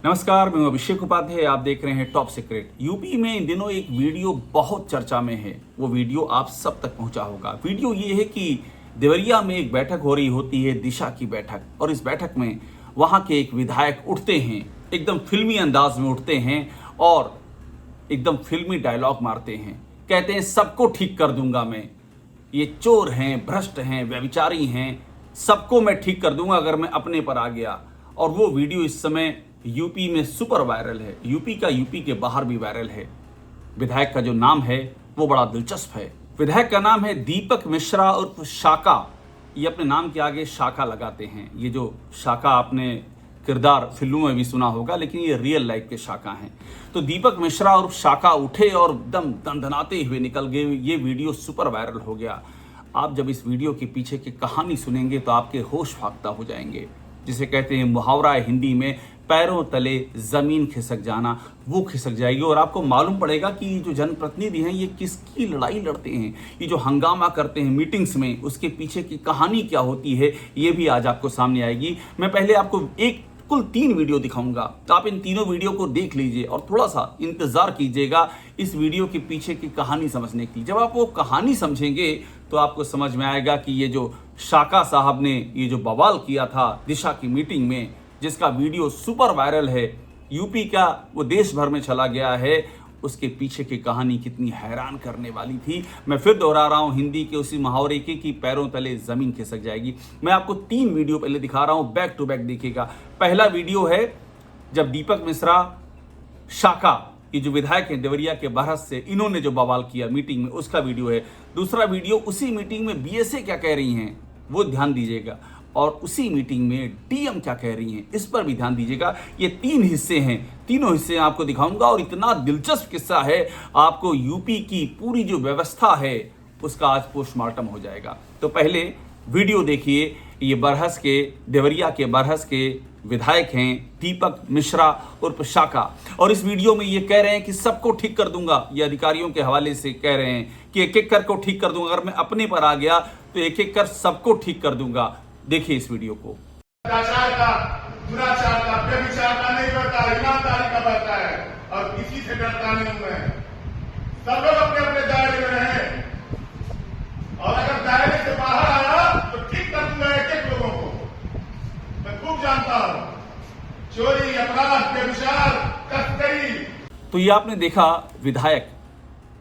नमस्कार, मैं अभिषेक उपाध्याय। आप देख रहे हैं टॉप सीक्रेट। यूपी में इन दिनों एक वीडियो बहुत चर्चा में है। वो वीडियो आप सब तक पहुंचा होगा। वीडियो ये है कि देवरिया में एक बैठक हो रही होती है, दिशा की बैठक, और इस बैठक में वहां के एक विधायक उठते हैं, एकदम फिल्मी अंदाज में उठते हैं और एकदम फिल्मी डायलॉग मारते हैं। कहते हैं सबको ठीक कर दूंगा मैं, ये चोर हैं, भ्रष्ट हैं, व्यभिचारी हैं, सबको मैं ठीक कर दूंगा अगर मैं अपने पर आ गया। और वो वीडियो इस समय यूपी में सुपर वायरल है। यूपी के बाहर भी वायरल है। विधायक का जो नाम है वो बड़ा दिलचस्प है। विधायक का नाम है दीपक मिश्रा उर्फ शाका। ये अपने नाम के आगे शाका लगाते हैं। ये जो शाका आपने किरदार फिल्मों में भी सुना होगा, लेकिन ये रियल लाइफ के शाका हैं। तो दीपक मिश्रा उर्फ शाका उठे और दम दंदनाते हुए निकल गए। ये वीडियो सुपर वायरल हो गया। आप जब इस वीडियो के पीछे की कहानी सुनेंगे तो आपके होश फाख्ता हो जाएंगे। जिसे कहते हैं मुहावरा है हिंदी में, पैरों तले जमीन खिसक जाना, वो खिसक जाएगी। और आपको मालूम पड़ेगा कि जो जनप्रतिनिधि हैं ये किसकी लड़ाई लड़ते हैं, ये जो हंगामा करते हैं मीटिंग्स में, उसके पीछे की कहानी क्या होती है, ये भी आज आपको सामने आएगी। मैं पहले आपको कुल 3 वीडियो दिखाऊंगा, तो आप इन तीनों वीडियो को देख लीजिए और थोड़ा सा इंतजार कीजिएगा इस वीडियो के पीछे की कहानी समझने की। जब आप वो कहानी समझेंगे तो आपको समझ में आएगा कि ये जो शाका साहब ने ये जो बवाल किया था दिशा की मीटिंग में, जिसका वीडियो सुपर वायरल है, यूपी का वो देश भर में चला गया है, उसके पीछे की कहानी कितनी हैरान करने वाली थी। मैं फिर दोहरा रहा हूं हिंदी के उसी मुहावरे की कि पैरों तले जमीन खिसक जाएगी। मैं आपको 3 वीडियो पहले दिखा रहा हूं, बैक टू बैक देखिएगा। पहला वीडियो है जब दीपक मिश्रा शाका, ये जो विधायक हैं देवरिया के बहस से, इन्होंने जो बवाल किया मीटिंग में, उसका वीडियो है। दूसरा वीडियो उसी मीटिंग में बीएसए क्या कह रही हैं वो ध्यान दीजिएगा, और उसी मीटिंग में डीएम क्या कह रही हैं इस पर भी ध्यान दीजिएगा। ये 3 हिस्से हैं, तीनों हिस्से आपको दिखाऊंगा और इतना दिलचस्प किस्सा है, आपको यूपी की पूरी जो व्यवस्था है उसका आज पोस्टमार्टम हो जाएगा। तो पहले वीडियो देखिए। ये बरहस के, देवरिया के बरहस के विधायक हैं दीपक मिश्रा उर्फ शाका, और इस वीडियो में ये कह रहे हैं कि सबको ठीक कर दूंगा। ये अधिकारियों के हवाले से कह रहे हैं कि एक एक कर को ठीक कर दूंगा, अगर मैं अपने पर आ गया तो एक एक कर सबको ठीक कर दूंगा। देखिए इस वीडियो को। दुराचार का, व्यभिचार का नहीं करता, ईमानदारी का करता है और किसी से डरता नहीं हूं मैं। सब लोग अपने अपने दायरे में रहें, और अगर दायरे से बाहर आया तो ठीक कर दूंगा एक एक लोगों को। मैं खूब जानता हूं चोरी, अपराध, व्यभिचार, तस्करी। तो ये आपने देखा विधायक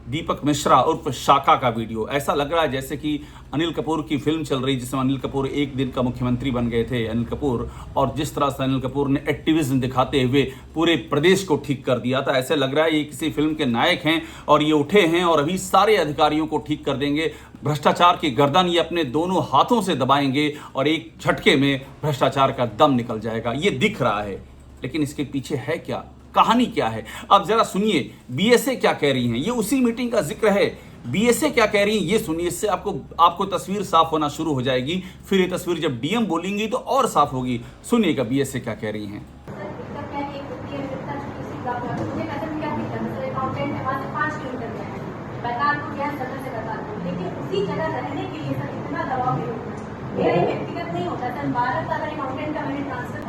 दीपक मिश्रा उर्फ शाका का वीडियो। ऐसा लग रहा है जैसे कि अनिल कपूर की फिल्म चल रही, जिसमें अनिल कपूर एक दिन का मुख्यमंत्री बन गए थे अनिल कपूर, और जिस तरह से अनिल कपूर ने एक्टिविज्म दिखाते हुए पूरे प्रदेश को ठीक कर दिया था, ऐसे लग रहा है ये किसी फिल्म के नायक हैं और ये उठे हैं और अभी सारे अधिकारियों को ठीक कर देंगे। भ्रष्टाचार की गर्दन ये अपने दोनों हाथों से दबाएंगे और एक झटके में भ्रष्टाचार का दम निकल जाएगा। ये दिख रहा है, लेकिन इसके पीछे है क्या, कहानी क्या है, आप जरा सुनिए। बीएसए क्या कह रही हैं, ये उसी मीटिंग का जिक्र है। बीएसए क्या कह रही हैं ये सुनिए, इससे आपको तस्वीर साफ होना शुरू हो जाएगी। फिर ये तस्वीर जब डीएम बोलेंगी तो और साफ होगी। सुनिएगा बीएसए क्या कह रही हैं।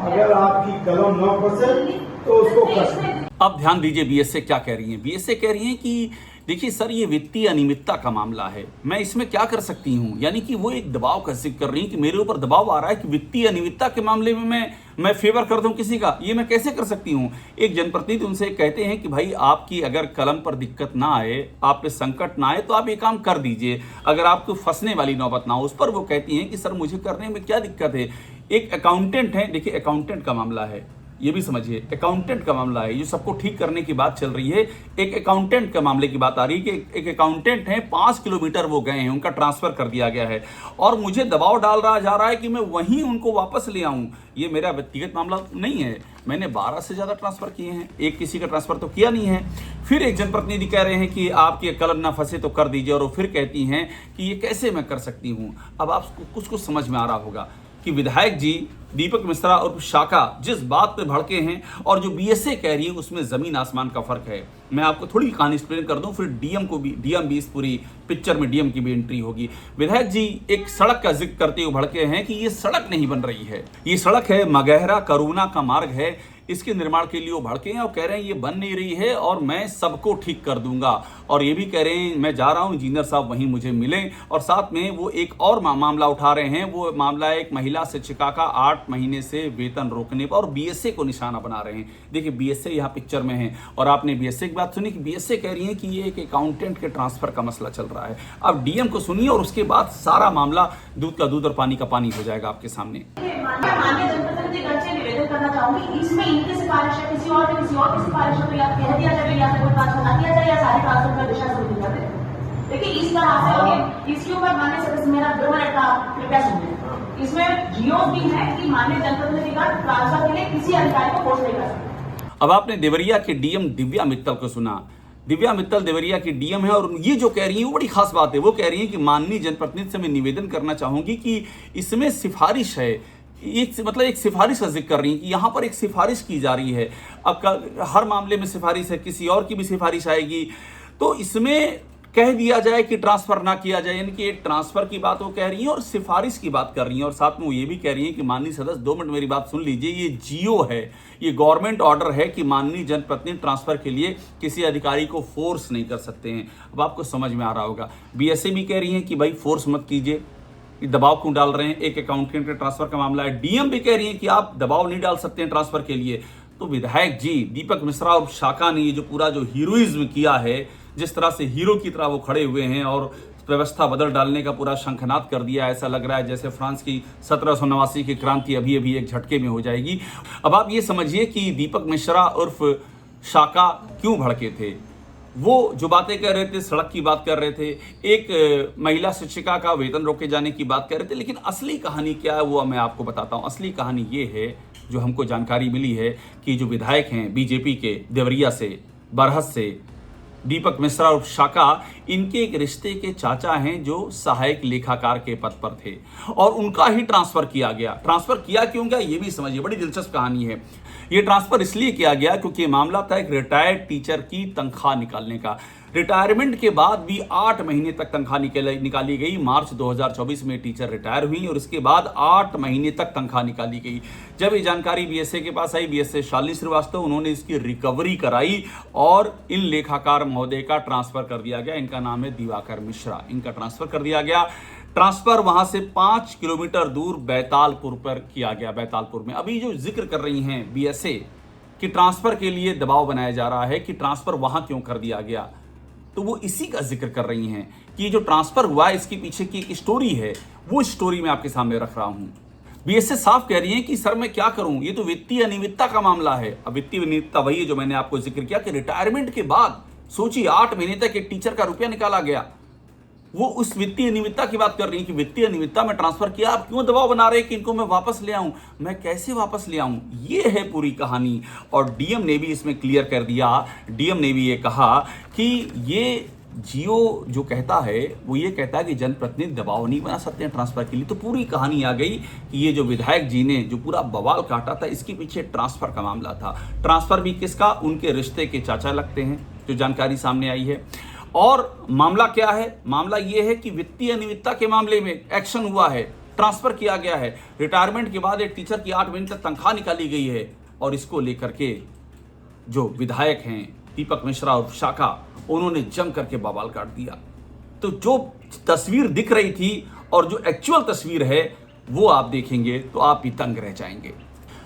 अगर आपकी कलम 9% तो उसको कर। अब ध्यान दीजिए बीएसए क्या कह रही हैं। बीएसए कह रही हैं कि देखिए सर, ये वित्तीय अनियमितता का मामला है, मैं इसमें क्या कर सकती हूं। यानी कि वो एक दबाव का जिक्र कर रही हैं कि मेरे ऊपर दबाव आ रहा है कि वित्तीय अनियमितता के मामले में मैं फेवर कर दूं किसी का, ये मैं कैसे कर सकती हूं। एक जनप्रतिनिधि उनसे कहते हैं कि भाई आपकी अगर कलम पर दिक्कत ना आए, आप पे संकट ना आए, तो आप ये काम कर दीजिए, अगर आपको फंसने वाली नौबत ना हो। उस पर वो कहती हैं कि सर मुझे करने में क्या दिक्कत है। एक अकाउंटेंट है, देखिए अकाउंटेंट का मामला है, ये भी समझिए, अकाउंटेंट का मामला है। ये सबको ठीक करने की बात चल रही है, एक अकाउंटेंट के मामले की बात आ रही है कि एक अकाउंटेंट है, 5 किलोमीटर वो गए हैं, उनका ट्रांसफर कर दिया गया है और मुझे दबाव डाल रहा जा रहा है कि मैं वहीं उनको वापस ले आऊं। ये मेरा व्यक्तिगत मामला नहीं है, मैंने 12 से ज्यादा ट्रांसफर किए हैं, एक किसी का ट्रांसफर तो किया नहीं है। फिर एक जनप्रतिनिधि कह रहे हैं कि आपकी कलम ना फंसे तो कर दीजिए, और वो फिर कहती हैं कि ये कैसे मैं कर सकती हूं। अब आपको कुछ समझ में आ रहा होगा कि विधायक जी दीपक मिश्रा और शाका जिस बात पे भड़के हैं और जो बीएसए कह रही है उसमें जमीन आसमान का फर्क है। मैं आपको थोड़ी कहानी एक्सप्लेन कर दूं, फिर डीएम भी इस पूरी पिक्चर में डीएम की भी एंट्री होगी। विधायक जी एक सड़क का जिक्र करते हुए भड़के हैं कि ये सड़क नहीं बन रही है, ये सड़क है मगहरा करूना का मार्ग है, इसके निर्माण के लिए वो भड़के हैं और कह रहे हैं ये बन नहीं रही है और मैं सबको ठीक कर दूंगा। और ये भी कह रहे हैं मैं जा रहा हूं, इंजीनियर साहब वहीं मुझे मिले। और साथ में वो एक और मामला उठा रहे हैं, वो मामला है एक महिला शिक्षिका का 8 महीने से वेतन रोकने पर, और बीएसए को निशाना बना रहे हैं। देखिए बीएसए यहाँ पिक्चर में है, और आपने बीएसए की बात सुनी कि बीएसए कह रही है कि ये एक अकाउंटेंट के ट्रांसफर का मसला चल रहा है। अब डीएम को सुनिए और उसके बाद सारा मामला दूध का दूध और पानी का पानी हो जाएगा आपके सामने। माननीय जनप्रतिनिधि गण से निवेदन करना चाहूंगी, इसमें इनकी सिफारिश है, किसी और की सिफारिश है तो या कह दिया जाए या कोई ट्रांसफर ना किया जाए या सारे ट्रांसफर पर दिशा शुरू कर दे। देखिए इस तरह से होगी, इसके ऊपर माननीय सदस्य मेरा 2 मिनट का कृपया सुनिए। इसमें जियो भी है कि माननीय जनप्रतिनिधि गण ट्रांसफर के लिए किसी अधिकारी को फोर्स नहीं कर सकते। अब आपने देवरिया के डीएम दिव्या मित्तल को सुना। दिव्या मित्तल देवरिया की डीएम है, और ये जो कह रही है वो बड़ी खास बात है। वो कह रही है कि माननीय जनप्रतिनिधि से मैं निवेदन करना चाहूंगी कि इसमें सिफारिश है, एक सिफारिश का जिक्र कर रही है कि यहाँ पर एक सिफारिश की जा रही है। अब हर मामले में सिफारिश है, किसी और की भी सिफारिश आएगी, तो इसमें कह दिया जाए कि ट्रांसफर ना किया जाए, यानी कि ट्रांसफर की बात वो कह रही है और सिफारिश की बात कर रही है। और साथ में वो ये भी कह रही है कि माननीय सदस्य 2 मिनट मेरी बात सुन लीजिए, ये जियो है, ये गवर्नमेंट ऑर्डर है कि माननीय जनप्रतिनिधि ट्रांसफर के लिए किसी अधिकारी को फोर्स नहीं कर सकते हैं। अब आपको समझ में आ रहा होगा। बीएसए भी कह रही है कि भाई फोर्स मत कीजिए, दबाव क्यों डाल रहे हैं, एक अकाउंटेंट के ट्रांसफर का मामला है। डीएम भी कह रही है कि आप दबाव नहीं डाल सकते हैं ट्रांसफर के लिए। तो विधायक जी दीपक मिश्रा और शाखा ने ये जो पूरा जो हीरोइज्म किया है, जिस तरह से हीरो की तरह वो खड़े हुए हैं और व्यवस्था बदल डालने का पूरा शंखनाद कर दिया, ऐसा लग रहा है जैसे फ्रांस की 1789 की क्रांति अभी अभी एक झटके में हो जाएगी। अब आप ये समझिए कि दीपक मिश्रा उर्फ शाखा क्यों भड़के थे। वो जो बातें कर रहे थे, सड़क की बात कर रहे थे, एक महिला शिक्षिका का वेतन रोके जाने की बात कर रहे थे, लेकिन असली कहानी क्या है वो मैं आपको बताता हूं। असली कहानी ये है, जो हमको जानकारी मिली है कि जो विधायक हैं बीजेपी के देवरिया से, बरहत से, दीपक मिश्रा और शाखा, इनके एक रिश्ते के चाचा हैं जो सहायक लेखाकार के पद पर थे, और उनका ही ट्रांसफर किया गया। ट्रांसफर किया क्यों गया ये भी समझिए, बड़ी दिलचस्प कहानी है। ये ट्रांसफर इसलिए किया गया क्योंकि मामला था एक रिटायर्ड टीचर की तनख्वाह निकालने का। रिटायरमेंट के बाद भी 8 महीने तक तनख्वाह निकाली गई। मार्च 2024 में टीचर रिटायर हुई और उसके बाद 8 महीने तक तनख्वाह निकाली गई। जब ये जानकारी बीएसए के पास आई, बीएसए शालिनी श्रीवास्तव, उन्होंने इसकी रिकवरी कराई और इन लेखाकार महोदय का ट्रांसफर कर दिया गया। इनका नाम है दिवाकर मिश्रा, इनका ट्रांसफर कर दिया गया। ट्रांसफर वहां से 5 किलोमीटर दूर बैतालपुर पर किया गया। बैतालपुर में अभी जो जिक्र कर रही हैं बीएसए कि ट्रांसफर के लिए दबाव बनाया जा रहा है कि ट्रांसफर वहां क्यों कर दिया गया, तो वो इसी का जिक्र कर रही हैं कि जो ट्रांसफर हुआ है इसके पीछे की एक स्टोरी है। वो स्टोरी मैं आपके सामने रख रहा हूं। बीएसए साफ कह रही है कि सर मैं क्या करूं, ये तो वित्तीय अनियमितता का मामला है। अब वित्तीय अनियमितता वही है जो मैंने आपको जिक्र किया कि रिटायरमेंट के बाद सोचिए 8 महीने तक एक टीचर का रुपया निकाला गया। वो उस वित्तीय अनियमितता की बात कर रही है कि वित्तीय अनियमितता में ट्रांसफर किया, आप क्यों दबाव बना रहे हैं कि इनको मैं वापस ले आऊं, मैं कैसे वापस ले आऊं। ये है पूरी कहानी। और डीएम ने भी इसमें क्लियर कर दिया। डीएम ने भी ये कहा कि ये जियो जो कहता है वो ये कहता है कि जनप्रतिनिधि दबाव नहीं बना सकते हैं ट्रांसफर के लिए। तो पूरी कहानी आ गई कि ये जो विधायक जी ने जो पूरा बवाल काटा था, इसके पीछे ट्रांसफर का मामला था। ट्रांसफर भी किसका, उनके रिश्ते के चाचा लगते हैं, जो जानकारी सामने आई है। और मामला क्या है, मामला यह है कि वित्तीय अनियमितता के मामले में एक्शन हुआ है, ट्रांसफर किया गया है। रिटायरमेंट के बाद एक टीचर की 8 महीने तक तनख्वाह निकाली गई है, और इसको लेकर के जो विधायक हैं दीपक मिश्रा और शाखा, उन्होंने जम करके बवाल काट दिया। तो जो तस्वीर दिख रही थी और जो एक्चुअल तस्वीर है वो आप देखेंगे तो आप भी तंग रह जाएंगे।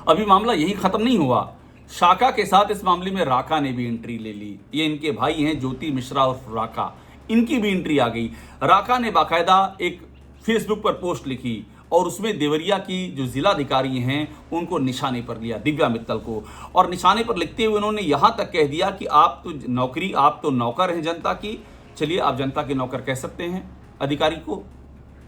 अभी मामला यही खत्म नहीं हुआ। शाखा के साथ इस मामले में राका ने भी एंट्री ले ली। ये इनके भाई हैं ज्योति मिश्रा और राका, इनकी भी एंट्री आ गई। राका ने बाकायदा एक फेसबुक पर पोस्ट लिखी और उसमें देवरिया की जो जिलाधिकारी हैं उनको निशाने पर लिया, दिव्या मित्तल को। और निशाने पर लिखते हुए उन्होंने यहां तक कह दिया कि आप तो नौकर हैं जनता की, चलिए आप जनता के नौकर कह सकते हैं अधिकारी को,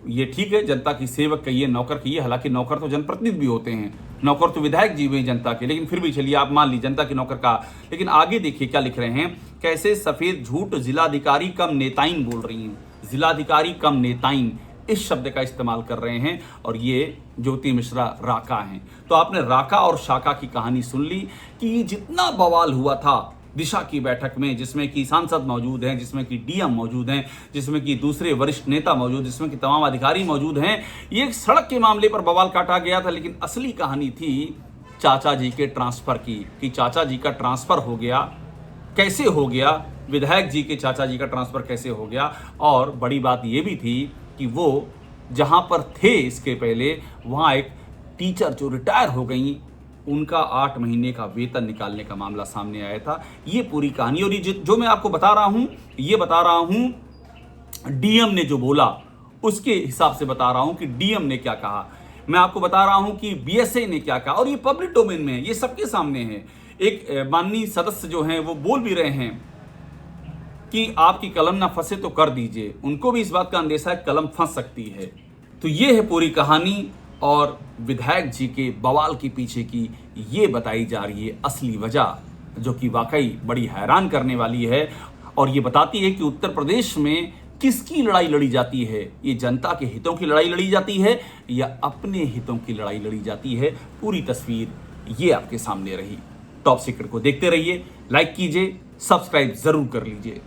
ये ठीक है, जनता की सेवक कहिए, नौकर कहिए। हालांकि नौकर तो जनप्रतिनिधि भी होते हैं, नौकर तो विधायक जी हुए जनता के, लेकिन फिर भी चलिए आप मान ली जनता के नौकर का। लेकिन आगे देखिए क्या लिख रहे हैं, कैसे सफेद झूठ जिलाधिकारी कम नेताइन बोल रही हैं। जिलाधिकारी कम नेताइन इस शब्द का इस्तेमाल कर रहे हैं, और ये ज्योति मिश्रा राका हैं। तो आपने राका और शाखा की कहानी सुन ली कि जितना बवाल हुआ था दिशा की बैठक में, जिसमें कि सांसद मौजूद हैं, जिसमें कि डीएम मौजूद हैं, जिसमें कि दूसरे वरिष्ठ नेता मौजूद, जिसमें कि तमाम अधिकारी मौजूद हैं, ये एक सड़क के मामले पर बवाल काटा गया था। लेकिन असली कहानी थी चाचा जी के ट्रांसफर की कि चाचा जी का ट्रांसफर हो गया, कैसे हो गया, विधायक जी के चाचा जी का ट्रांसफर कैसे हो गया। और बड़ी बात यह भी थी कि वो जहां पर थे इसके पहले, वहां एक टीचर जो रिटायर हो गई, उनका 8 महीने का वेतन निकालने का मामला सामने आया था। ये पूरी कहानी, और ये जो मैं आपको बता रहा हूं, ये बता रहा हूं डीएम ने जो बोला उसके हिसाब से बता रहा हूं कि डीएम ने क्या कहा। मैं आपको बता रहा हूं कि बीएसए ने क्या कहा, और ये पब्लिक डोमेन में है, ये सबके सामने है। एक माननीय सदस्य जो हैं वो बोल भी रहे हैं कि आपकी कलम ना फंसे तो कर दीजिए। उनको भी इस बात का अंदेशा है कलम फंस सकती है। तो ये है पूरी कहानी, और विधायक जी के बवाल के पीछे की ये बताई जा रही है असली वजह, जो कि वाकई बड़ी हैरान करने वाली है। और ये बताती है कि उत्तर प्रदेश में किसकी लड़ाई लड़ी जाती है, ये जनता के हितों की लड़ाई लड़ी जाती है या अपने हितों की लड़ाई लड़ी जाती है। पूरी तस्वीर ये आपके सामने रही। टॉप सीक्रेट को देखते रहिए, लाइक कीजिए, सब्सक्राइब जरूर कर लीजिए।